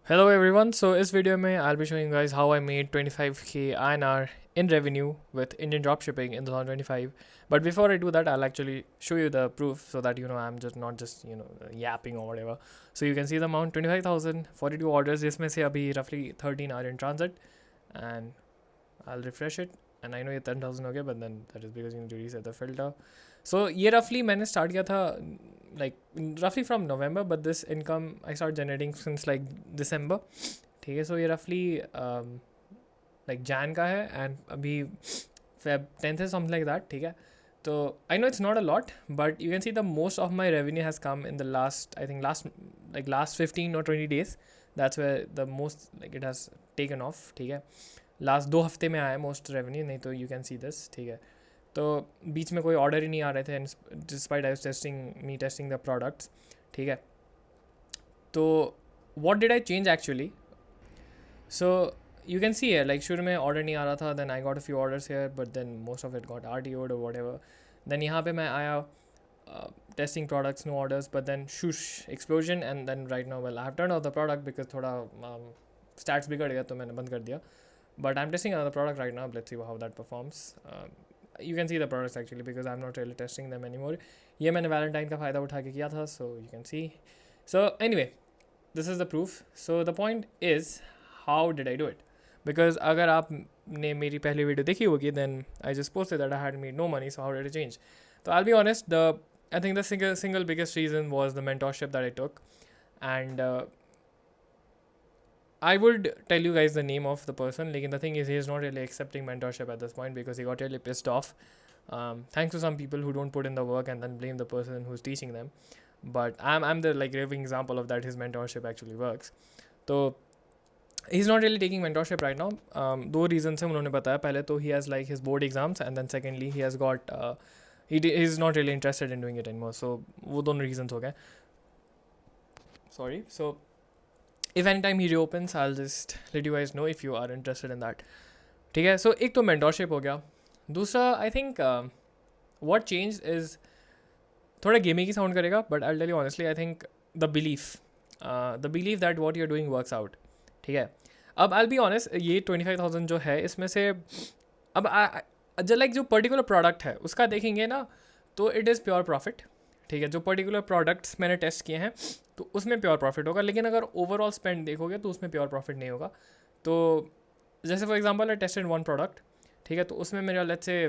Hello everyone. So इस video में I'll be showing you guys how I made 25k INR in revenue with Indian dropshipping in 2025. But before I do that, I'll actually show you the proof so that you know I'm just not just yapping or whatever. So you can see the amount 25,000 42 orders. जिसमें से अभी roughly 13 are in transit, and I'll refresh it. And I know ये 10,000 हो गया, but then that is because you need to reset the filter. So ये roughly मैंने start किया था like roughly from November, but this income I started generating since like December. ठीक है, so ये roughly like Jan का है and अभी Feb 10th है something like that. ठीक है, so I know it's not a lot, but you can see the most of my revenue has come in the last 15 or 20 days. That's where the most like it has taken off. ठीक है, last 2 हफ्ते में आया most revenue, नहीं तो you can see this. ठीक है, तो बीच में कोई ऑर्डर ही नहीं आ रहे थे despite I was testing the products. ठीक है, तो what did I change actually. So you can see है लाइक शुरू में ऑर्डर नहीं आ रहा था, then I got a few orders here, but then most of it got RTO'd और व्हाटएवर. देन यहाँ पे मैं आया testing products, no orders, but then शूश explosion. And then right now well I have turn off the product because थोड़ा stats बिगड़ गया तो मैंने बंद कर दिया. But I'm testing another product right now. Let's see how that performs. You can see the products actually because I'm not really testing them anymore. ये मैंने वैलेंटाइन का फ़ायदा उठा के किया था, so you can see. So anyway, this is the proof. So the point is, how did I do it? Because अगर आपने मेरी पहली वीडियो देखी होगी, then I just posted that I had made no money. So how did it change? So I'll be honest. I think the single biggest reason was the mentorship that I took, and I would tell you guys the name of the person. Like, the thing is, he is not really accepting mentorship at this point because he got really pissed off. Thanks to some people who don't put in the work and then blame the person who's teaching them. But I'm the like living example of that. His mentorship actually works. So he's not really taking mentorship right now. दो reasons हैं उन्होंने बताया. पहले तो he has like his board exams, and then secondly he has got he's not really interested in doing it anymore. So वो दोनों reasons हो गए. Sorry. So if anytime he reopens, I'll just let you guys know if you are interested in that. ठीक है, सो एक तो mentorship हो गया. दूसरा I think what changed is थोड़ा गेमिंग की साउंड करेगा, but I tell you honestly I think the belief that what you are doing works out. ठीक है, अब आई बी ऑनेस्ट, ये 25,000 जो है इसमें से अब जो पर्टिकुलर प्रोडक्ट है उसका देखेंगे ना, तो इट इज़ प्योर प्रॉफिट. ठीक है, जो पर्टिकुलर प्रोडक्ट्स मैंने टेस्ट किए हैं तो उसमें प्योर प्रॉफिट होगा, लेकिन अगर ओवरऑल स्पेंड देखोगे तो उसमें प्योर प्रॉफिट नहीं होगा. तो जैसे for example I tasted one product. ठीक है, तो उसमें मेरा लेट्स से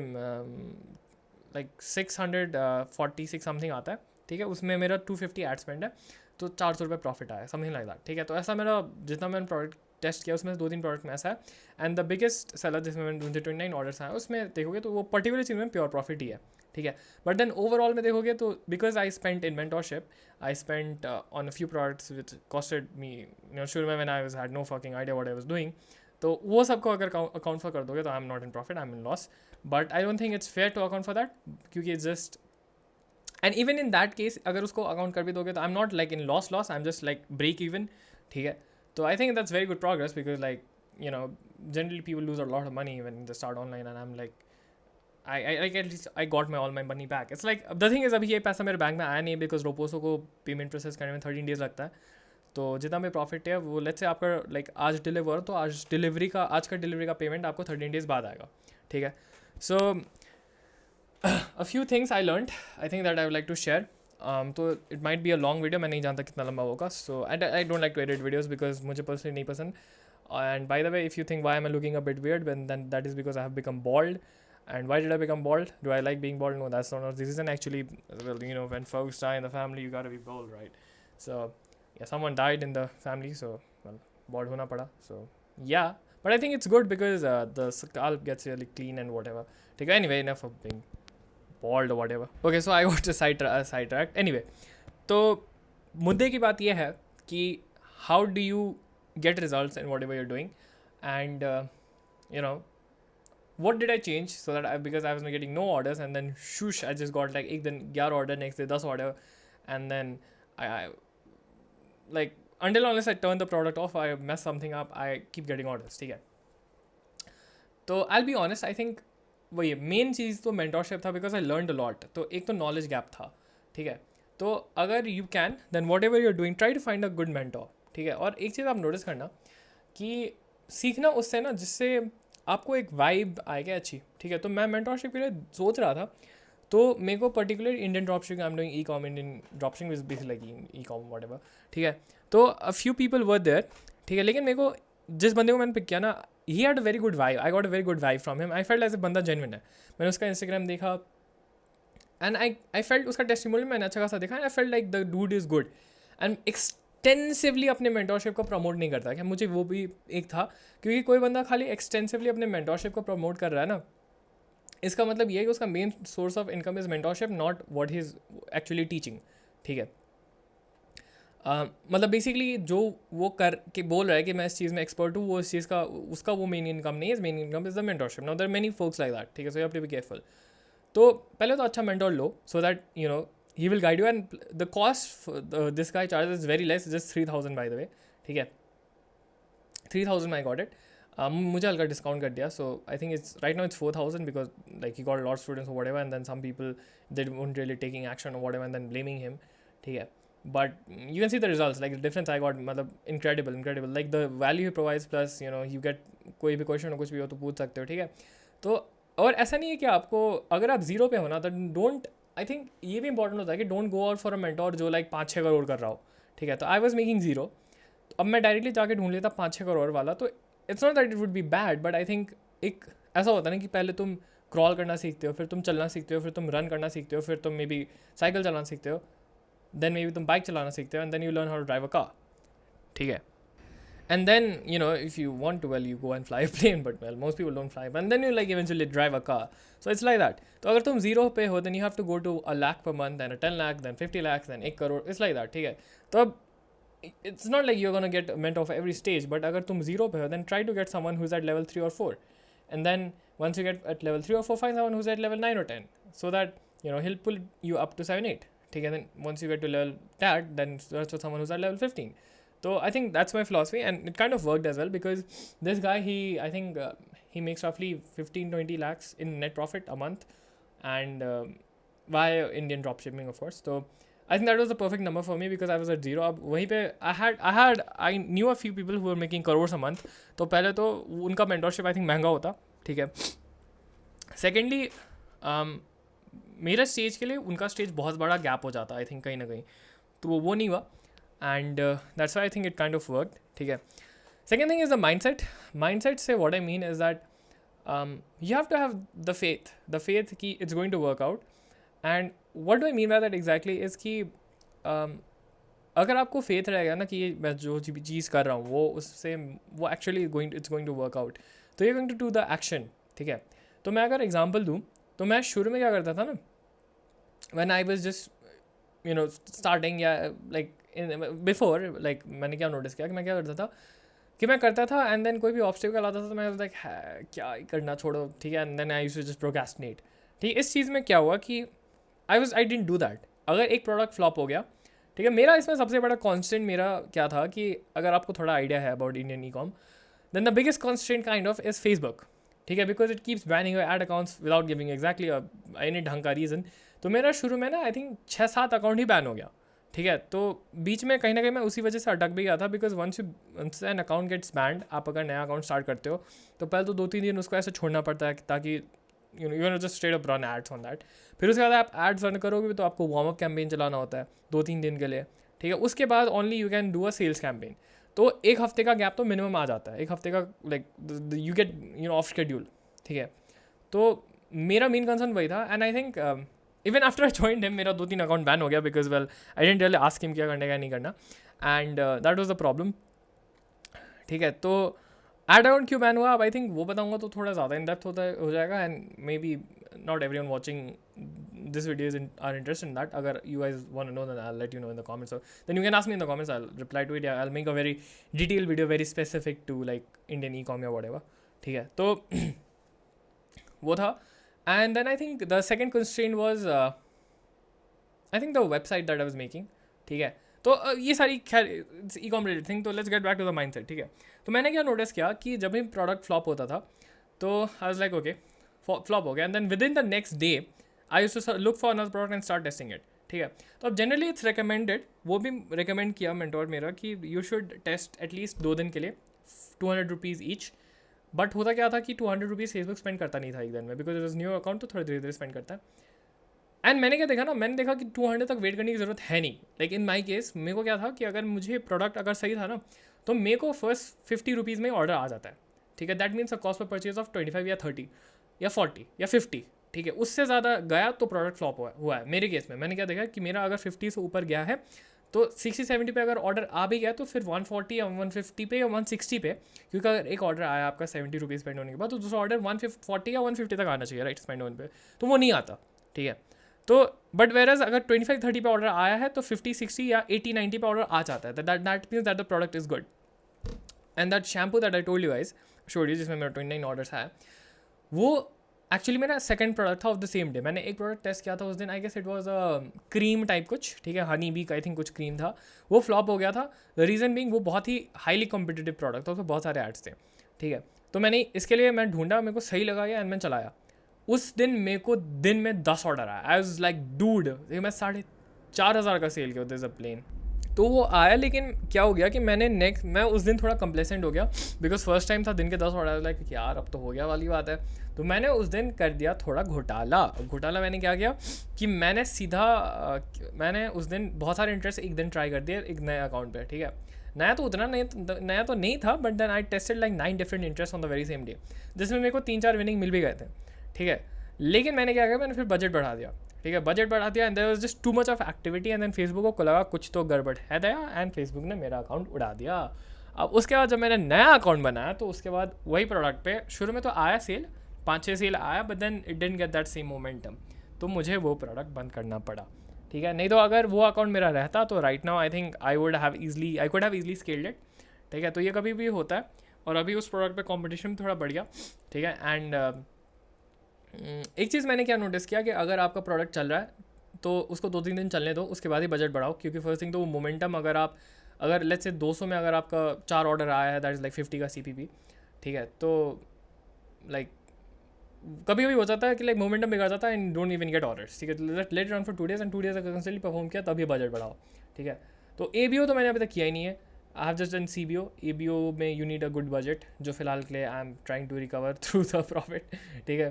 लाइक 646 समथिंग आता है. ठीक है, उसमें मेरा 250 एड स्पेंड है, तो 400 रुपये प्रॉफिट आया, समथिंग लाइक दैट. ठीक है, तो ऐसा मेरा जितना मैंने प्रोडक्ट टेस्ट किया उसमें से 2-3 प्रोडक्ट में ऐसा है. एंड द बिगेस्ट सेलर जिसमें मैंने 29 ऑर्डर्स आए उसमें देखोगे तो वो पर्टिकुलर चीज़ में प्योर प्रॉफिट ही है. ठीक है, बट देन ओवरऑल में देखोगे तो because I spent in mentorship, I spent on a few products which costed me शुरू में when I was had no fucking idea what I was doing. तो वो सबको अगर अकाउंट फॉर कर दोगे तो I am not in profit, I am in loss. But I don't think it's fair to account for that, क्योंकि it's just and even in that case अगर उसको अकाउंट कर भी दोगे तो I am not like in loss, I am just like break even. ठीक है, so I think that's very good progress because like generally people lose a lot of money when they start online, and I'm like I at least I got all my money back. It's like the thing is अभी ये पैसा मेरे bank में आया नहीं because Roposo को payment process करने में 13 डेज लगता है. तो जितना भी प्रॉफिट है वो लेट्स से आपका लाइक आज डिलीवर, तो आज का डिलीवरी का पेमेंट आपको 13 डेज बाद आएगा. ठीक है, सो a few things I learned, I think that I would like to share. तो it might be a long video, मैं नहीं जानता कितना लंबा होगा. So I don't like to edit videos because मुझे पर्सनली नहीं पसंद. And by the way, if you think why am I looking a bit weird, then that is because I have become bald. And why did I become bald? Do I like being bald? No, that's not the reason. Actually, well, when folks die in the family, you gotta be bald, right? So yeah, someone died in the family, so well, bald hona pada. So yeah, but I think it's good because the scalp gets really clean and whatever. Okay, anyway, enough of being bald or whatever. Okay, so I got to sidetracked. Anyway, तो मुद्दे की बात यह है कि how do you get results in whatever you're doing, and what did I change so that because I was not getting no orders, and then shoosh, I just got like एक दिन 11 order, next day 10 order, and then I like until unless I turn the product off, I mess something up, I keep getting orders. ठीक है, तो I'll be honest, I think वही main चीज़ तो mentorship था because I learned a lot. तो एक तो knowledge gap था. ठीक है, तो अगर you can then whatever you are doing, try to find a good mentor. ठीक है. और एक चीज़ आप नोटिस करना कि सीखना उससे ना जिससे आपको एक वाइब आएगा अच्छी, ठीक है. तो मैं मेंटोरशिप के लिए सोच रहा था, तो मेरे को particular Indian dropshipping, I am doing e com, Indian dropshipping is basically like e com whatever, ठीक है. तो a few people were there, ठीक है. लेकिन मेरे को जिस बंदे को मैंने पिक किया ना, he had a very good vibe, I got a very good vibe from him. I felt as a बंदा जेन्युइन है. मैंने उसका इंस्टाग्राम देखा एंड आई फेल्ट उसका टेस्टिमोनियल मैंने अच्छा खासा देखा, and I felt like the dude is good and extensively अपने मेंटोरशिप को प्रमोट नहीं करता. क्या मुझे वो भी एक था, क्योंकि कोई बंदा खाली एक्सटेंसिवली अपने मेंटोरशिप को प्रमोट कर रहा है ना, इसका मतलब ये है कि उसका main source of income is mentorship, not what he is actually teaching, ठीक है. मतलब बेसिकली जो वो कर के बोल रहा है कि मैं इस चीज़ में एक्सपर्ट हूँ, वो इस चीज़ का उसका वो मेन इनकम नहीं है. Main income is the mentorship. Now there are many folks like that, ठीक है. So you have to be careful. तो पहले तो अच्छा मेंटोर लो, so that you know he will guide you. And the cost this guy charges very less, just 3000 by the way, ठीक है. 3000 I got it. मुझे हल्का डिस्काउंट कर दिया, so I think it's right now it's 4000 because like he got lot students whatever, and then some people they won't really taking action whatever and then blaming him, ठीक है. But you can see the results, like the difference I got, मतलब incredible, like the value he provides plus you know you get कोई भी question हो कुछ भी हो तो पूछ सकते हो, ठीक है. तो और ऐसा नहीं है कि आपको अगर आप जीरो पे हो ना, तो डोंट, आई थिंक ये भी इंपॉर्टेंट होता है कि don't go out for a mentor जो लाइक 5-6 करोड़ कर रहा हो, ठीक है. तो आई वॉज मेकिंग जीरो, तो अब मैं डायरेक्टली जाके ढूंढ लेता 5-6 करोड़ वाला. तो it's not that it would be bad, but I think एक ऐसा होता है ना कि पहले तुम क्रॉल करना सीखते हो, फिर तुम चलना सीखते हो, फिर तुम रन करना सीखते हो, फिर तुम मे बी साइकिल चलाना सीखते हो, देन मे बी तुम बाइक चलाना सीखते हो, and then you learn how to drive a car, ठीक है. And then you know if you want to, well, you go and fly a plane, but well, most people don't fly, and then you like eventually drive a car. So it's like that. तो अगर तुम zero पे हो, then you have to go to a lakh per month, then a 10 lakh, then 50 lakhs, then 1 crore. It's like that, ठीक है. तो अब it's not like you're gonna get a mentor for every stage, but अगर तुम zero पे हो, then try to get someone who's at level 3 or 4, and then once you get at level 3 or 4, find someone who's at level 9 or 10, so that you know he'll pull you up to 7, 8, ठीक है. Then once you get to level that, then search for someone who's at level 15. So I think that's my philosophy, and it kind of worked as well, because this guy, I think he makes roughly 15-20 lakhs in net profit a month, and via Indian dropshipping, of course. So I think that was the perfect number for me, because I was at zero. अब वहीं पे I knew a few people who were making crores a month. तो पहले तो उनका mentorship I think महंगा होता, ठीक है. Secondly, मेरे स्टेज के लिए उनका स्टेज बहुत बड़ा गैप हो जाता, आई थिंक कहीं ना कहीं, तो वो नहीं हुआ. And that's why I think it kind of worked, ठीक है. Second thing is the mindset से what I mean is that you have to have the faith कि it's going to work out. And what do I mean by that exactly is कि अगर आपको faith रहेगा ना कि मैं जो चीज़ कर रहा हूँ वो उससे वो actually it's going to work out, तो you're going to do the action, ठीक है. तो मैं अगर एग्जाम्पल दूँ, तो मैं शुरू में क्या करता था ना, when I was just you know starting, या like बिफोर, लाइक मैंने क्या नोटिस किया कि मैं क्या करता था कि मैं करता था, एंड देन कोई भी ऑब्स्टिकल आता था तो मैं लाइक क्या करना, छोड़ो, ठीक है. And then I used to just procrastinate, ठीक है. इस चीज़ में क्या हुआ कि आई डिडंट डू दैट. अगर एक प्रोडक्ट फ्लॉप हो गया, ठीक है, मेरा इसमें सबसे बड़ा कॉन्स्टेंट मेरा क्या था कि अगर आपको थोड़ा आइडिया है about Indian e com, then the biggest constant kind of is Facebook, ठीक है, because it keeps banning your ad accounts without giving exactly any ढंग का रीज़न. तो मेरा शुरू में ना आई थिंक 6-7 अकाउंट ही बैन हो गया, ठीक है. तो बीच में कहीं ना कहीं मैं उसी वजह से अटक भी गया था, because once an account gets banned, आप अगर नया अकाउंट स्टार्ट करते हो तो पहले तो 2-3 दिन उसको ऐसे छोड़ना पड़ता है ताकि you know just straight up run ads on that. फिर उसके बाद आप एड्स रन करोगे तो आपको वार्म अप कैंपेन चलाना होता है 2-3 दिन के लिए, ठीक है. उसके बाद only you can do a sales campaign. तो 1 हफ्ते का गैप तो मिनिमम आ जाता है, 1 हफ्ते का, like you get off schedule, ठीक है. तो मेरा मेन कंसर्न वही था, and I think even after I joined him मेरा 2-3 अकाउंट बैन हो गया, because well I didn't really ask him क्या करने का नहीं करना, and that was the problem, ठीक है. तो एड अकाउंट क्यों बैन हुआ, अब आई थिंक वो बताऊंगा तो थोड़ा ज़्यादा इन डेप्थ हो जाएगा, and may be not everyone watching this videos are interested in that. Agar you guys want to know, then I'll let you know in the comments. So then you can ask me in the comments, I'll reply to it. Yeah, I'll make a very detailed video, very specific to like Indian e-com or whatever, ठीक है. तो वो था. And then I think the second constraint was I think the website that I was making, ठीक है. तो ये सारी खैर ई-कॉम रिलेटेड थिंग. तो let's get back to the mindset, ठीक है. तो मैंने क्या नोटिस किया कि जब भी प्रोडक्ट फ्लॉप होता था तो I was like okay flop हो गया, and then within the next day I used to look for another product and start testing it, ठीक है। तो अब जनरली इट्स रिकमेंडेड, वो भी रिकमेंड किया मेंटोर मेरा कि यू शुड टेस्ट एटलीस्ट 2 दिन के लिए, 200 रुपीज़ ईच। बट होता क्या था कि 200 रुपीज़ फेसबुक स्पेंड करता नहीं था एक दिन में, because it was new account, तो थोड़ा धीरे धीरे स्पेंड करता है। एंड मैंने क्या देखा ना, मैंने देखा कि 200 तक वेट करने की ज़रूरत है नहीं। लाइक इन माई केस मेरे को क्या था कि अगर मुझे प्रोडक्ट अगर सही था ना, तो मेरे को फर्स्ट 50 रुपीज़ में ऑर्डर आ जाता है, ठीक है। That means a cost per purchase of 25 या 30 या 40 या 50, ठीक है। उससे ज़्यादा गया तो प्रोडक्ट फ्लॉप हुआ है मेरे केस में। मैंने क्या देखा कि मेरा अगर 50 से ऊपर गया है, तो 60-70 पे अगर ऑर्डर आ भी गया, तो फिर 140 या 150 पे या 160 पे, क्योंकि अगर एक ऑर्डर आया आपका 70 रुपीज़ स्पेंड होने के बाद, तो दूसरा ऑर्डर 140 या 150 तक आना चाहिए, राइट, स्पेंड होने पे, तो वो नहीं आता, ठीक है। तो बट वेरएज अगर 25-30 पे ऑर्डर आया है, तो 50-60 या 80-90 पे ऑर्डर आ जाता है, that means that the product is good. And that shampoo that I told you guys, showed you, जिसमें मेरा 29 ऑर्डर्स है, वो एक्चुअली मेरा सेकंड प्रोडक्ट था ऑफ द सेम डे। मैंने एक प्रोडक्ट टेस्ट किया था उस दिन, I guess it was a cream type कुछ, ठीक है, हनी बी का आई थिंक कुछ क्रीम था, वो फ्लॉप हो गया था। द रीज़न बीइंग वो बहुत ही हाईली कॉम्पिटिटिव प्रोडक्ट था, उसमें बहुत सारे एड्स थे, ठीक है। तो मैंने इसके लिए मैं ढूंढा, मेरे को सही लगा एंड मैंने चलाया। उस दिन मेरे को दिन में 10 ऑर्डर आया। आई वाज लाइक डूड, मैं 4,500 का सेल किया दिस अ प्लेन। तो वो आया, लेकिन क्या हो गया कि मैं उस दिन थोड़ा कंप्लेसेंट हो गया, बिकॉज फर्स्ट टाइम था, दिन के 10 ऑर्डर, लाइक यार अब तो हो गया वाली बात है। तो मैंने उस दिन कर दिया थोड़ा घोटाला। मैंने क्या किया कि मैंने उस दिन बहुत सारे इंटरेस्ट एक दिन ट्राई कर दिए एक नए अकाउंट पे, ठीक है। नया तो नहीं था, but then I tested like 9 different interest on the very same day, जिसमें मेरे को 3-4 विनिंग मिल भी गए थे, ठीक है। लेकिन मैंने क्या किया, मैंने फिर बजट बढ़ा दिया, ठीक है, बजट बढ़ा दिया, and there was just too much of activity, and then Facebook को लगा कुछ तो गड़बड़ है दया, एंड फेसबुक ने मेरा अकाउंट उड़ा दिया। अब उसके बाद जब मैंने नया अकाउंट बनाया, तो उसके बाद वही प्रोडक्ट पे शुरू में तो आया सेल, 5-6 सेल आया, but then it didn't get that same momentum, तो मुझे वो प्रोडक्ट बंद करना पड़ा, ठीक है। नहीं तो अगर वो अकाउंट मेरा रहता, तो right now I think I could have easily scaled it, ठीक है। तो ये कभी भी होता है, और अभी उस प्रोडक्ट पे कंपटीशन थोड़ा बढ़ गया, ठीक है। एंड एक चीज़ मैंने क्या नोटिस किया कि अगर आपका प्रोडक्ट चल रहा है, तो उसको 2-3 दिन चलने दो, उसके बाद ही बजट बढ़ाओ, क्योंकि फर्स्ट थिंग तो वो मोमेंटम, अगर लेट्स से 200 में अगर आपका 4 ऑर्डर आया है, दैट इज़ लाइक 50 का CPP, ठीक है। तो लाइक कभी कभी हो जाता है कि लाइक मोमेंटम बिगड़ जाता है and don't even get orders, ठीक है। लेट रन फॉर 2 days, एंड 2 days अगर कंसिस्टेंटली परफॉर्म किया, तभी बजट बढ़ाओ, ठीक है। तो ABO तो मैंने अभी तक किया ही नहीं है, I have just done CBO। ABO में you need a good budget, जो फिलहाल के लिए I am trying to recover through the profit, ठीक है।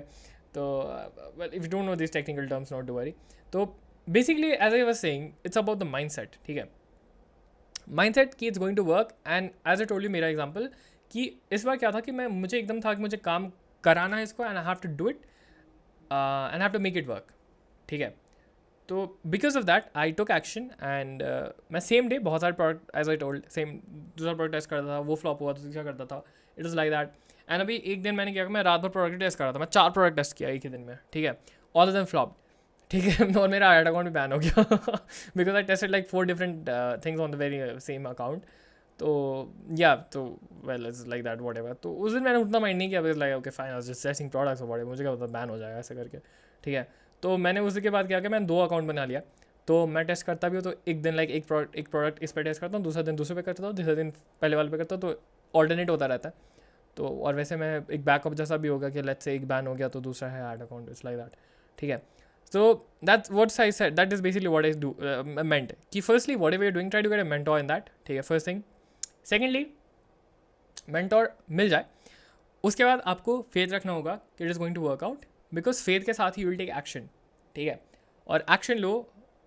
तो well, if you don't know this technical terms, not to worry. तो basically as I was saying, it's about the mindset, ठीक है। माइंडसेट की it's going to work, and as I told you, मेरा example कि इस बार क्या था कि मुझे एकदम था कि मुझे काम कराना है इसको, and I have to do it, and have to make it work, ठीक है। तो because of that I took action, and मैं सेम डे बहुत सारे प्रोडक्ट, एज आई टोल्ड, दूसरा प्रोडक्ट टेस्ट करता था, वो फ्लॉप हुआ तो तीसरा करता था, it is like that. And अभी एक दिन मैंने क्या किया, मैं रात भर प्रोडक्ट टेस्ट कर रहा था, मैं 4 प्रोडक्ट टेस्ट किया एक ही दिन में, ठीक है, ऑल ऑफ देम फ्लॉप, ठीक है। और मेरा एड अकाउंट भी बैन हो गया because I tested like 4 different things on the very same account. तो या तो well it's like that what ever. तो उस दिन मैंने उतना माइंड नहीं किया, like okay fine, I was just testing products और मुझे क्या पता बैन हो जाएगा ऐसे करके, ठीक है। तो मैंने उसके बाद क्या किया, मैंने 2 अकाउंट बना लिया। तो मैं टेस्ट करता भी हूँ, तो एक दिन लाइक एक प्रोडक्ट इस पर टेस्ट करता हूँ, दूसरा दिन दूसरे पे करता हूँ, तीसरा दिन पहले वाले पे करता हूँ, तो ऑल्टरनेट होता रहता है। तो और वैसे मैं एक बैकअप जैसा भी होगा कि लेट्स से एक बैन हो गया तो दूसरा है add account, it's like that, ठीक है। So that's what I said. That is basically what I do meant. कि firstly, whatever you're doing, try to get a mentor in that. ठीक है, first thing. Secondly, mentor मिल जाए, उसके बाद आपको faith रखना होगा कि it is going to work out, because faith के साथ ही you will take action. ठीक है, और action low,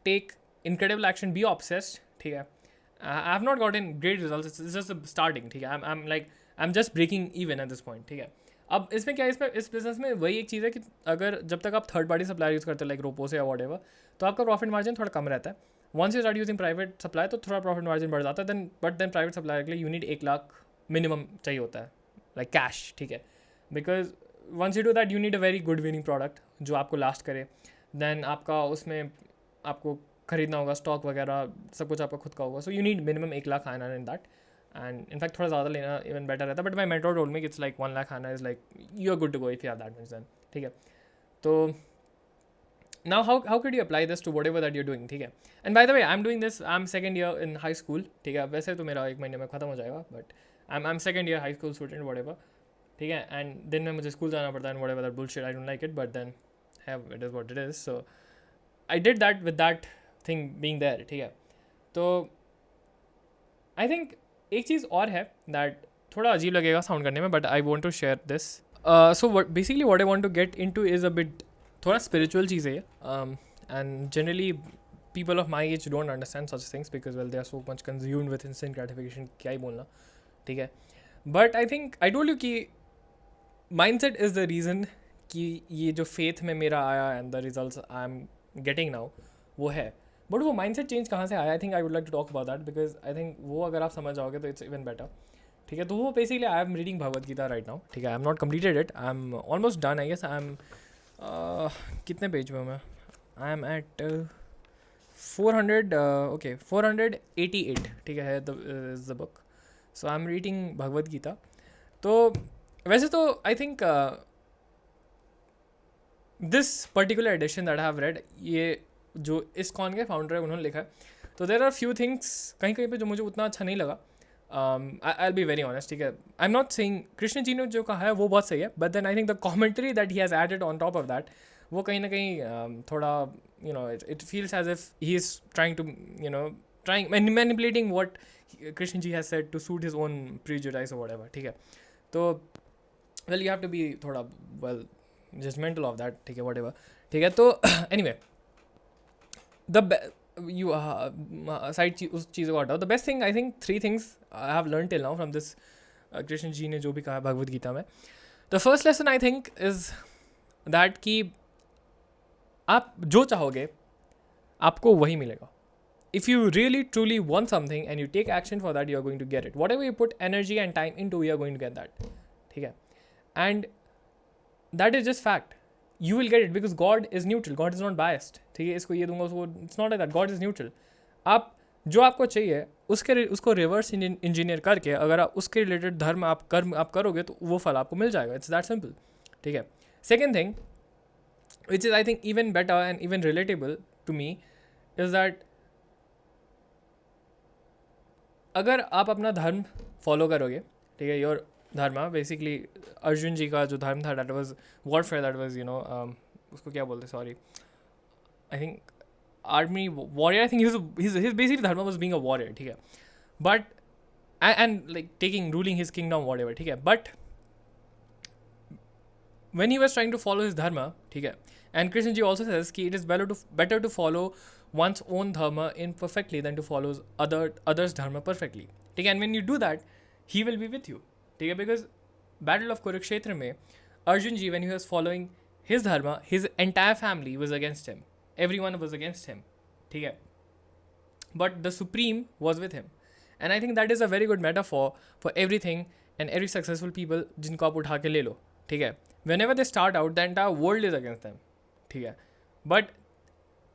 take incredible action, be obsessed. ठीक है, I have not gotten great results. It's just starting. ठीक है, I'm just breaking even at this point. ठीक है, अब इसमें क्या है, इस बिजनेस में वही एक चीज़ है कि अगर जब तक आप थर्ड पार्टी सप्लायर यूज़ करते हैं लाइक रोपो से या वॉट एवर, तो आपका प्रॉफिट मार्जिन थोड़ा कम रहता है। Once you start using private supply, तो थोड़ा प्रॉफिट मार्जिन बढ़ जाता है। देन प्राइवेट सप्लायर के लिए यूनिट 1 लाख मिनिमम चाहिए होता है, लाइक कैश, ठीक है। Because once you do that, you need a very good winning product जो आपको लास्ट करे। देन आपका उसमें आपको खरीदना होगा, स्टॉक वगैरह सब कुछ आपका खुद का होगा, so you need minimum 1 lakh आना इन दैट। एंड इनफैक्ट थोड़ा ज़्यादा लेना इवन बेटर रहता है, but my mentor told me कि इट्स लाइक 1 लाख आना is like you are good to go if you have that much then, ठीक है। तो now how can you apply this to whatever that you're doing, ठीक है। And by the way I am doing this, I am second year in high school, ठीक है। वैसे तो मेरा 1 महीने में ख़त्म हो जाएगा, but I am second year high school student what ever, ठीक है। एंड दिन में मुझे स्कूल जाना पड़ता है, whatever that bullshit, I don't like it, but then have it is what it is. So I did that with that thing being there, ठीक है. तो आई थिंक एक चीज़ और है दैट थोड़ा अजीब लगेगा साउंड करने में, but I want to share this. So basically what I want to get into is a bit थोड़ा स्पिरिचुअल चीज़ है, and generally people of my age don't understand such things because well they are so much consumed with instant gratification, क्या ही बोलना, ठीक है. But I think I told you कि mindset is the reason कि ये जो फेथ में मेरा आया and the results I am getting now वो है. बट वो माइंडसेट चेंज कहाँ से आया, I think I would like to talk about that because I think वो अगर आप समझ जाओगे तो इट्स इवन बेटर, ठीक है. तो वो basically I am reading Bhagavad Gita right now, ठीक है. I am not completed it, I am almost done I guess. I am कितने पेज में हूँ मैं, आई एम एट 400 okay 488, ठीक है is the book. So I'm reading Bhagavad Gita. तो वैसे तो I think this particular edition that I have read, ये जो ISKCON के फाउंडर है उन्होंने लिखा है. तो देर आर फ्यू थिंग्स कहीं कहीं पे जो मुझे उतना अच्छा नहीं लगा. I will be very honest, ठीक है. I am not saying Krishna ji ने जो कहा है वो बहुत सही है, but then I think the commentary that he has added on top of that वो कहीं ना कहीं थोड़ा it feels as if he is trying to manipulating what Krishna ji has said to suit his own prejudice or whatever, ठीक है. तो well you have to be थोड़ा judgmental of that, ठीक है, whatever, ठीक है. तो anyway you side उस चीज़ों को हटाओ. the best thing I think 3 things I have learned till now from this Krishna ji ने जो भी कहा भगवद गीता में. the first lesson I think is that कि आप जो चाहोगे आपको वही मिलेगा. If you really truly want something and you take action for that, you are going to get it. Whatever you put energy and time into, you are going to get that, ठीक है. And that is just fact. You will get it because God is neutral, God is not biased, ठीक है. इसको ये दूंगा उसको, it's not like that. God is neutral. आप जो आपको चाहिए उसको रिवर्स इंजीनियर करके अगर आप उसके रिलेटेड धर्म आप करोगे तो वो फल आपको मिल जाएगा. इट्स दैट सिंपल, ठीक है. Second thing which is I think even better and even relatable to me is that अगर आप अपना धर्म फॉलो करोगे, ठीक है, योर धर्म बेसिकली अर्जुन जी का जो धर्म था that was warfare, that was उसको क्या बोलते, sorry, I think army warrior, I think his basically धर्म वाज बीइंग अ वॉरियर, ठीक है. But and like taking ruling his kingdom whatever, ठीक है. But when he was trying to follow his dharma, ठीक है, and Krishna ji also says कि it is better to follow one's own dharma imperfectly than to follow others dharma perfectly, ठीक है. and when you do that he will be with you, ठीक है. because battle of Kurukshetra में Arjun ji, when he was following his dharma, his entire family was against him, everyone was against him, ठीक है. but the supreme was with him, and I think that is a very good metaphor for everything and every successful people जिनको आप उठा के ले लो, ठीक है. whenever they start out the entire world is against them, ठीक है. but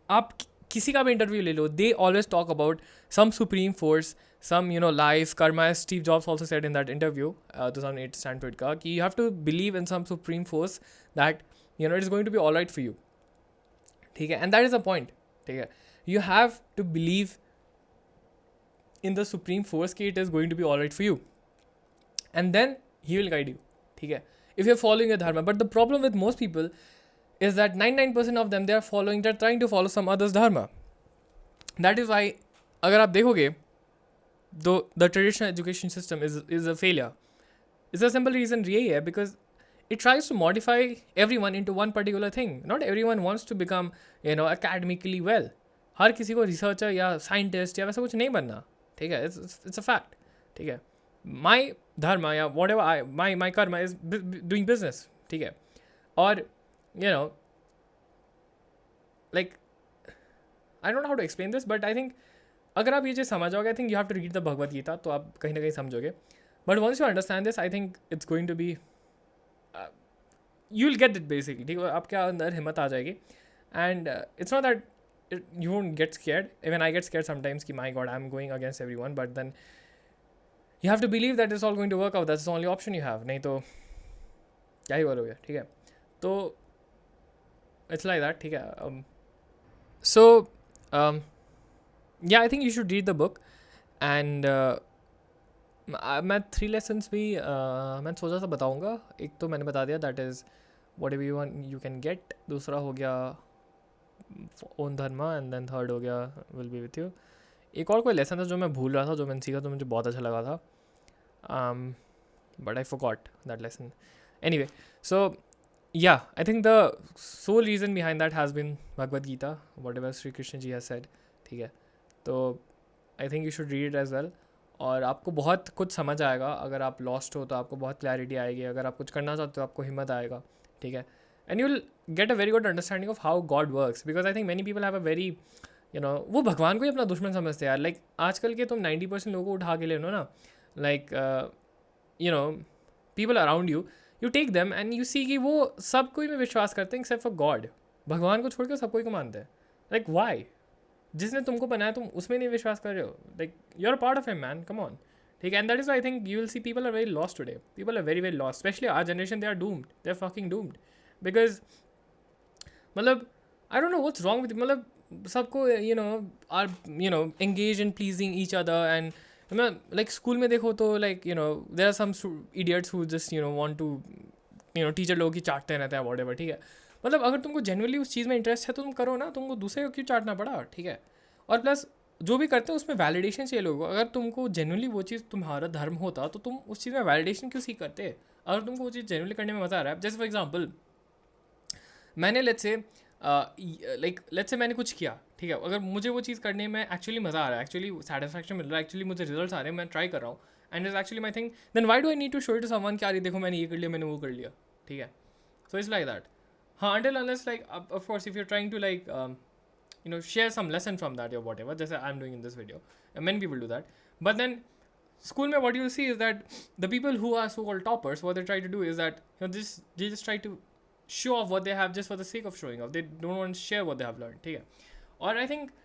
आप किसी का भी इंटरव्यू ले लो, they always talk about some supreme force, some life karma, as Steve Jobs also said in that interview 2008 Stanford का, कि you have to believe in some supreme force that it is going to be all right for you, ठीक है. and that is the point, ठीक है. you have to believe in the supreme force कि it is going to be all right for you, and then he will guide you, ठीक है, if you're following your dharma. But the problem with most people is that 99% of them, they're trying to follow some other's dharma. That is why अगर आप देखोगे the traditional education system is a failure. It's a simple reason यही है, because it tries to modify everyone into one particular thing. Not everyone wants to become academically well. हर किसी को researcher या scientist या वैसा कुछ नहीं बनना, ठीक है. it's a fact, ठीक है. my dharma या whatever my karma is doing business, ठीक है. और like I don't know how to explain this, but I think अगर आप ये चीज़ समझ जाओगे, I think you have to read the Bhagavad Gita, तो आप कहीं ना कहीं समझोगे. but once you understand this, I think it's going to be you'll get it basically, ठीक है. आपके अंदर हिम्मत आ जाएगी, and it's not that you won't get scared. Even I get scared sometimes कि my God, I'm going against everyone, but then you have to believe that it's all going to work out. That's the only option you have. नहीं तो क्या ही बोलोगे, ठीक है. तो it's like that, ठीक है. So yeah, I think you should read the book. and मैं 3 lessons भी मैंने सोचा था बताऊँगा. एक तो मैंने बता दिया, that is whatever you want you can get. दूसरा हो गया ओन धर्मा, एंड देन थर्ड हो गया विल बी विथ यू. एक और कोई लेसन था जो मैं भूल रहा था, जो मैंने सीखा तो मुझे बहुत अच्छा लगा था, but I forgot that lesson. Anyway, so yeah, I think the sole reason behind that has been Bhagavad Gita, whatever Sri Krishna ji has said. ठीक है, तो I think you should read it as well. और आपको बहुत कुछ समझ आएगा. अगर आप लॉस्ट हो तो आपको बहुत क्लैरिटी आएगी. अगर आप कुछ करना चाहते हो आपको हिम्मत आएगा. ठीक है, and you will get a very good understanding of how God works, because I think many people have a very वो भगवान को ही अपना दुश्मन समझते हैं यार. लाइक आजकल के तुम 90% लोगों को उठा के ले लो ना, like people around you, you take them and you see कि वो सब कोई में विश्वास करते हैं एक्सेप्ट फॉर गॉड. भगवान को छोड़ के सब कोई को मानते हैं. Like why? जिसने तुमको बनाया तुम उसमें नहीं विश्वास कर रहे हो. Like you are part of him man, come on. ठीक है, and that is I think you will see people are very lost today. People are very very lost, especially our generation. They are doomed, they are fucking doomed. Because मतलब I don't know what's wrong with, मतलब सबको are engage in pleasing each other. And like school में देखो तो like there are some idiots who just want to teacher लोगों की चाटते रहते हैं वॉट एवर. ठीक है, मतलब अगर तुमको जेन्युइनली उस चीज़ में इंटरेस्ट है तो तुम करो ना, तुमको दूसरे को क्यों चाटना पड़ा. ठीक है, और प्लस जो भी करते हैं उसमें वैलिडेशन चाहिए लोगों को. अगर तुमको जेन्युइनली वो चीज़ तुम्हारा धर्म होता तो तुम उस चीज़ में वैलिडेशन क्यों सीख करते. अगर तुमको वो चीज़ जेन्युइनली करने में मज़ा आ रहा है, जैसे फॉर एग्जाम्पल मैंने लेट्स से मैंने कुछ किया. ठीक है, अगर मुझे वो चीज़ करने में एक्चुअली मज़ा आ रहा है, एक्चुअली सेटिस्फैक्शन मिल रहा है, एक्चुअली मुझे रिजल्ट्स आ रहे हैं, मैं ट्राई कर रहा हूँ and is actually my thing, then why do I need to show it to someone कि यार देखो मैंने ये कर लिया, मैंने वो कर लिया. ठीक है, so it's like that. Until unless like of course if you're trying to like share some lesson from that or whatever, just as I'm doing in this video, and many people do that. But then school mein what you'll see is that the people who are so-called toppers, what they try to do is that they just try to show off what they have just for the sake of showing off. They don't want to share what they have learned. ठीक है, और I think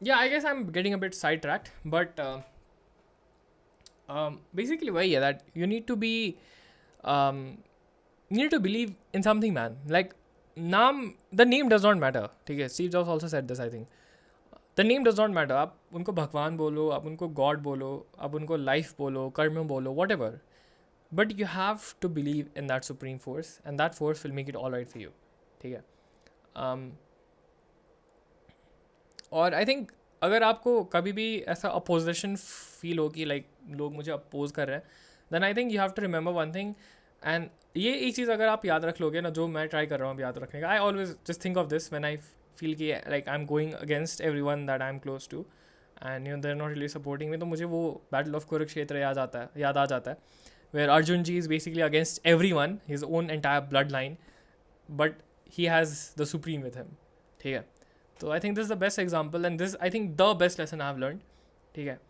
yeah, I guess I'm getting a bit sidetracked, but basically why yeah, that you need to be you need to believe in something, man. Like the name does not matter. ठीक है, Steve Jobs also said this, I think. The name does not matter. आप उनको भगवान बोलो, आप उनको God बोलो, आप उनको लाइफ बोलो, कर्म बोलो, whatever, but you have to believe in that supreme force and that force will make it all right for you. ठीक है, और आई थिंक अगर आपको कभी भी ऐसा अपोजिशन फील हो कि लाइक लोग मुझे अपोज कर रहे हैं, then I think you have to remember one thing. And ये एक चीज़ अगर आप याद रख लोगे ना, जो मैं ट्राई कर रहा हूँ याद रखने का, I always just think of this when I feel कि like I am going against everyone that I am close to and they are not really supporting me. तो मुझे वो बैटल ऑफ कुरुक्षेत्र याद आ जाता है where Arjun ji is basically against everyone, his own entire bloodline, but he has the supreme with him. ठीक है, तो I think this is the best example and this I think the best lesson I have learn. ठीक है,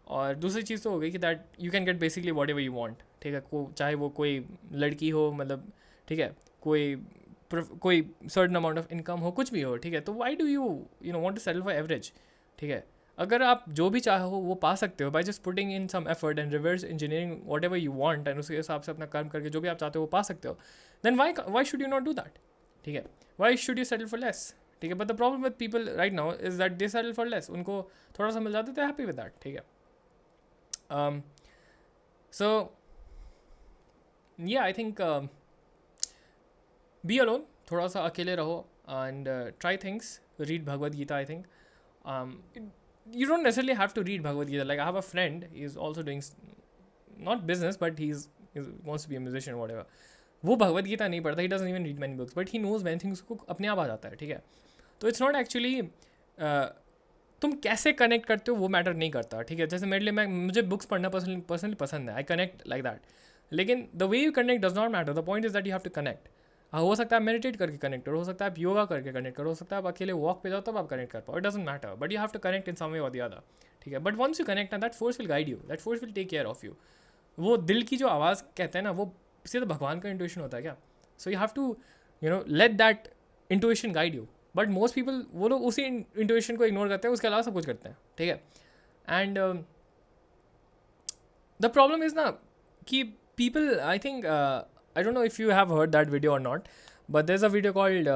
और दूसरी चीज़ तो हो गई कि that you can get basically whatever you want. ठीक है, चाहे वो कोई लड़की हो, मतलब ठीक है, कोई सर्टन अमाउंट ऑफ इनकम हो, कुछ भी हो. ठीक है, तो why do you want to settle for average. ठीक है, अगर आप जो भी चाहो वो पा सकते हो by just putting in some effort and reverse engineering whatever you want, and उसके हिसाब से अपना कर्म करके जो भी आप चाहते हो वो पा सकते हो. Then why should you not do that. ठीक है, why should you settle for less. ठीक है, but the problem with people right now is that they settle for less. उनको थोड़ा सा मिल जाता है, दे हैप्पी विद दैट. ठीक है, so yeah, I think be alone, थोड़ा सा अकेले रहो and try things, read Bhagavad Gita. I think you don't necessarily have to read Bhagavad Gita. Like I have a friend, he's also doing not business, but he wants to be a musician or whatever. वो भगवद गीता नहीं पढ़ता, he doesn't even read many books, but he knows many things, उसको अपने आप आ जाता है. ठीक है, तो it's not actually तुम कैसे कनेक्ट करते हो वो मैटर नहीं करता. ठीक है, जैसे मेरे लिए मुझे बुक्स पढ़ना पर्सनली पसंद है, आई कनेक्ट लाइक दैट, लेकिन the way you connect does not matter. The point is that you have to connect. हो सकता है मेडिटेट करके कनेक्ट करो, हो सकता है आप योगा करके कनेक्ट करो, हो सकता है आप अकेले वॉक पे जाओ तब आप कनेक्ट कर पाओ. It doesn't matter, but you have to connect in some way or the other. ठीक है, but once you connect that force will guide you, that force will take care of you. वो दिल की जो आवाज़ कहते हैं ना, वो सीधे भगवान का इंट्यूशन होता है क्या. So you have to let that intuition guide you. But most people वो लोग उसी इंट्यूशन को इग्नोर करते हैं, उसके अलावा सब कुछ करते हैं. ठीक है, एंड द प्रॉब्लम इज़ ना कि people, I think I don't know if you have heard that video or not, but there is a video called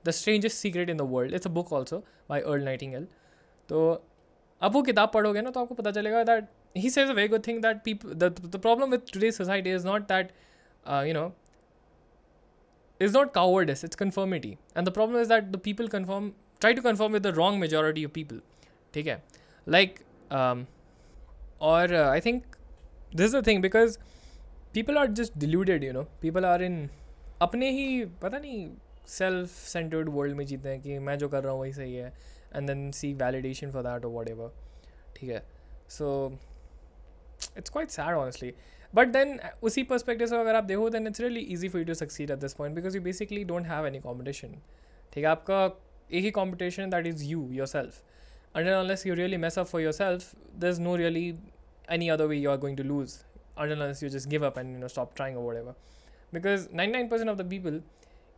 the strangest secret in the world. It's a book also by Earl Nightingale. तो अब वो किताब पढ़ोगे ना तो आपको पता चलेगा that he says a very good thing that people the problem with today's society is not that is not cowardice, it's conformity. And the problem is that the people try to conform with the wrong majority of people. ठीक है, like I think this is the thing, because people are just deluded, you know. People are in अपने ही पता नहीं self centred world में जीते हैं कि मैं जो कर रहा हूँ वही सही है, and then see validation for that or whatever. ठीक है, so it's quite sad honestly. But then उसी पर्सपेक्टिव से अगर आप देखो, then it's really easy for you to succeed at this point, because you basically don't have any competition. ठीक है, आपका एक ही competition, that is you yourself. Until unless you really mess up for yourself, there's no really any other way you are going to lose, until unless you just give up and, you know, stop trying or whatever. Because 99% of the people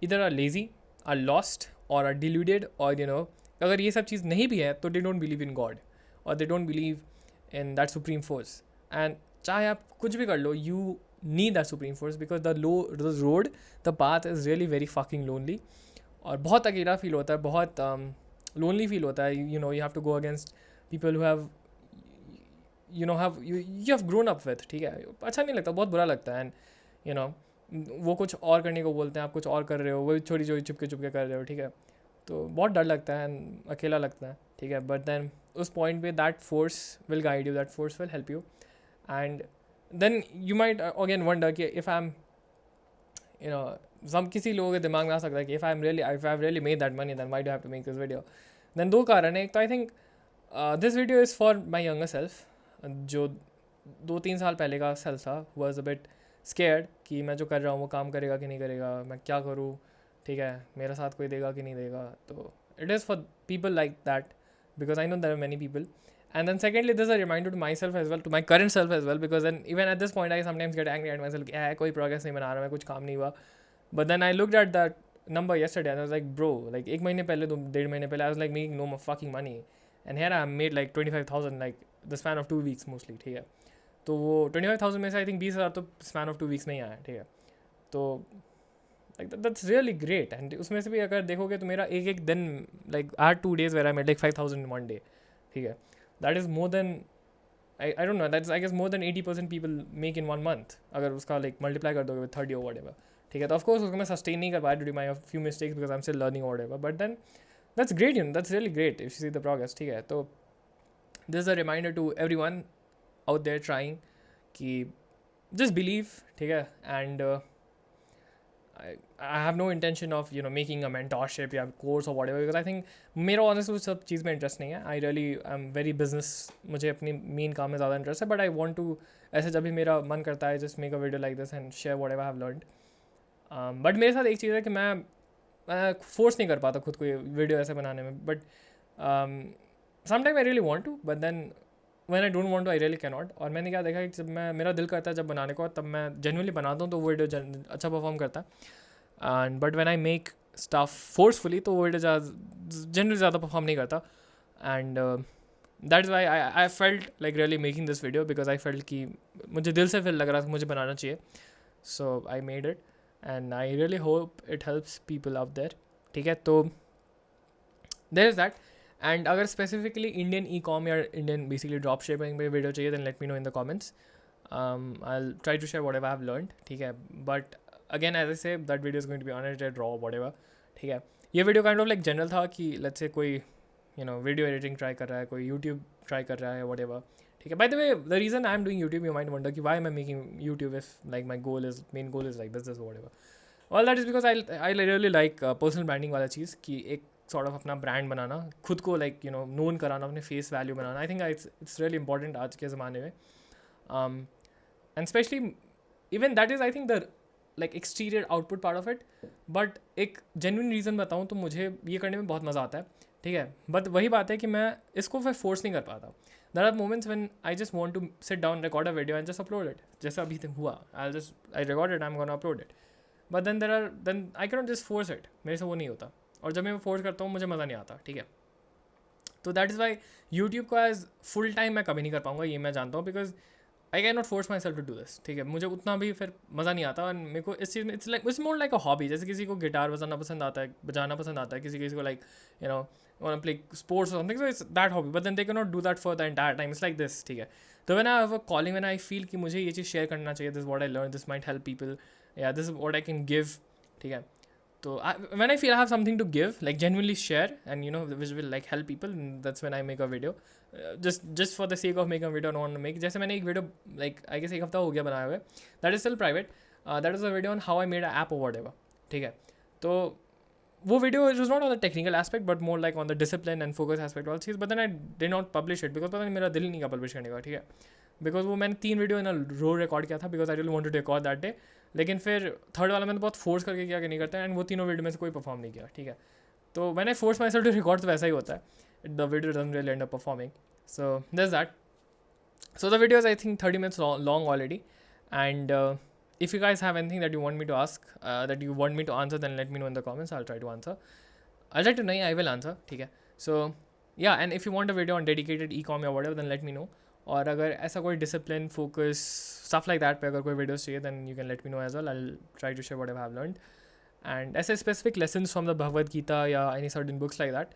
either are lazy, are lost, or are deluded, or, you know, अगर ये सब चीज़ नहीं भी है तो they don't believe in God, or they don't believe in that supreme force. And चाहे आप कुछ भी कर लो, you need that supreme force, because the road, the path is really very fucking lonely, और बहुत अकेला फील होता है, बहुत lonely feel होता है. You know, you have to go against people who have, you know, you have grown up with. ठीक है, अच्छा नहीं लगता, बहुत बुरा लगता है. एंड यू नो, वो कुछ और करने को बोलते हैं, आप कुछ और कर रहे हो, वही छोटी छोटी चुपके चुपके कर रहे हो. ठीक है, तो बहुत डर लगता है एंड अकेला लगता है. ठीक है, बट देन उस पॉइंट पे that force will guide you, that force will help you. And then you might again wonder कि if I am, you know, some किसी लोगों के दिमाग में आ सकता है कि if I've really made that money, then why do I have to make this video? Then दो कारण है. एक तो I think this video is for my younger self, जो 2-3 साल पहले का सेल्फ था, वॉज अ बिट स्केयर्ड कि मैं जो कर रहा हूँ वो काम करेगा कि नहीं करेगा, मैं क्या करूँ. ठीक है, मेरा साथ कोई देगा कि नहीं देगा. तो it is for people like that, because I know there are many people. And then secondly, this is a reminder to myself as well, to my current self as well, because then even at this point I sometimes get angry at myself, कोई progress नहीं बना रहा, मैं कुछ काम नहीं हुआ. But then I looked at that number yesterday and I was like, bro, like एक महीने पहले, 1.5 महीने पहले I was like making no fucking money, and here I made like 25,000 like the span of 2 weeks mostly. ठीक है, तो वो 25,000 में से I think 20,000 तो span of 2 weeks में ही आया. ठीक है, तो like that's really great. And उसमें से भी अगर देखोगे तो मेरा एक दिन, like I had 2 days where I made like 5,000 in one day. ठीक है, that is more than I don't know, that's I guess more than 80% people make in 1 month, अगर उसका like multiply कर दोगे with 30 or whatever. ठीक है, तो of course उसको मैं सस्टेन नहीं कर पाया due to my few mistakes, because I am still learning or whatever. But then that's great, you know, that's really great if you see the progress. ठीक है, तो this is a reminder to everyone out there trying कि just believe. ठीक है, and I have no intention of, you know, making a mentorship या course or whatever, because I think मेरा honestly उस सब चीज़ में इंटरेस्ट नहीं है. I really am very business, मुझे अपनी मेन काम में ज़्यादा इंटरेस्ट है. बट आई वॉन्ट टू, ऐसे जब भी मेरा मन करता है, just make a video like this and share whatever I have learned. But मेरे साथ एक चीज़ है कि मैं फोर्स नहीं कर पाता खुद को ये वीडियो ऐसे बनाने में. But sometime I really want to, but then when I don't want to I really can not. और मैंने क्या देखा कि जब मेरा दिल करता है जब बनाने को, तब मैं जेन्युइनली बनाता हूँ, तो वो वीडियो अच्छा परफॉर्म करता है. And but when I make stuff forcefully, तो वो वीडियो जनरली ज़्यादा परफॉर्म नहीं करता. And that is Y I felt like really making this video, because I felt कि मुझे दिल से फील लग रहा था मुझे बनाना चाहिए. So I made it and I really hope it helps people out there. ठीक है, तो there is that. And अगर specifically Indian e-com या Indian basically drop shipping पे वीडियो चाहिए, then let me know in the comments. I'll try to share whatever I have learned. ठीक है, but again as I say, that video is going to be unedited, raw, whatever. ठीक है, ये video kind of like general था कि let's say कोई, you know, video editing try कर रहा है, कोई YouTube try कर रहा है, whatever. ठीक है, by the way, the reason I'm doing YouTube, you might wonder कि why am I making YouTube if like my main goal is like business or whatever. Well, that is because I really like personal branding वाला चीज़, कि एक sort of अपना brand बनाना, खुद को like, you know, known कराना, अपने face value banana. I think it's really important आज के ज़माने में. And especially even that is I think the like exterior output part of it. But एक genuine reason बताऊँ तो मुझे ये करने में बहुत मज़ा आता है. ठीक है, बट वही बात है कि मैं इसको फिर फोर्स नहीं कर पाता. There are moments when I just want to sit down, record a video and just upload it. जैसा अभी तक हुआ, I record it, I'm gonna upload it. But then I cannot just force it. मेरे से वो नहीं होता, और जब मैं फोर्स करता हूँ मुझे मज़ा नहीं आता. ठीक है, तो दैट इज़ वाई यूट्यूब को एज फुल टाइम मैं कभी नहीं कर पाऊँगा, ये मैं जानता हूँ, because I can not force myself to do this. ठीक है, मुझे उतना भी फिर मज़ा नहीं आता. और मेरे को इस चीज़ में it's more like a hobby. जैसे किसी को गिटार बजाना पसंद आता है, बजाना पसंद आता है, किसी को like, you know, want to play sports or something, so it's that hobby, but then they cannot do that for the entire time. It's like this. ठीक है, तो when I have a calling, when I feel कि मुझे ये चीज़ share करना चाहिए, this is what I learned, this might help people, yeah, this is what I can give. ठीक है, So when I feel I have something to give, like genuinely share, and which will like help people, that's when I make a video. Just for the sake of making a video, I don't want to make. जैसे मैंने एक video like I guess एक हफ्ता हो गया बनाए हुए, that is still private. That is a video on how I made an app or whatever. ठीक है, तो वो video it was not on the technical aspect but more like on the discipline and focus aspect वाली चीज़. But then I did not publish it because पता नहीं मेरा दिल नहीं का publish करने का. ठीक है, बिकॉज वो मैंने 3 वीडियो इन अ रो रिकॉर्ड किया था because I really wanted to record that day. लेकिन फिर थर्ड वाला मैंने बहुत फोर्स करके किया कि नहीं करता, एंड वो तीनों वीडियो में से कोई परफॉर्म नहीं किया. ठीक है, तो मैंने force myself to record तो वैसा ही होता है, the video doesn't really end up performing. So that's that. So the video is I think 30 minutes long already, and if you guys have anything that you want me to ask, that you want me to answer, then let me know in the comments. I'll try to answer. I'll try to nahi, I will answer. ठीक है, so yeah, and if you want a video on dedicated e-com or whatever, then let me know. और अगर ऐसा कोई discipline, focus, stuff like that पे अगर कोई videos चाहिए, then you can let me know as well. I'll try to share whatever I've learned. And ऐसे specific lessons from the Bhagavad Gita या any certain books like that,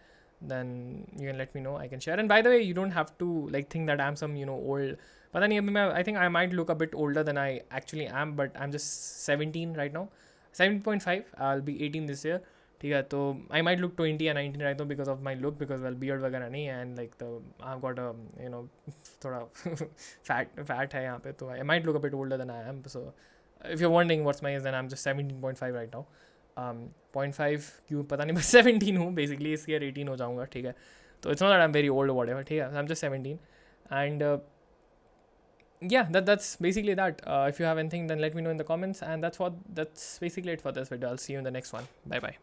then you can let me know. I can share. And by the way, you don't have to like think that I'm some old. पता नहीं अभी मैं I think I might look a bit older than I actually am, but I'm just 17 right now. 17.5. I'll be 18 this year. ठीक है, तो I might look 20 and 19 right now because of my look, because well beard वगैरह नहीं है, and like I've got a थोड़ा fat है यहाँ पे, तो I might look a bit older than I am. So if you're wondering what's my age, then I'm just 17.5 right now. 0.5 क्यों पता नहीं, बस 17 हूँ basically, इस year 18 हो जाऊँगा. ठीक है, तो it's not that I'm very old or whatever. ठीक है, I'm just 17, and yeah, that's basically that. If you have anything, then let me know in the comments, and that's basically it for this video. I'll see you in the next one. Bye bye.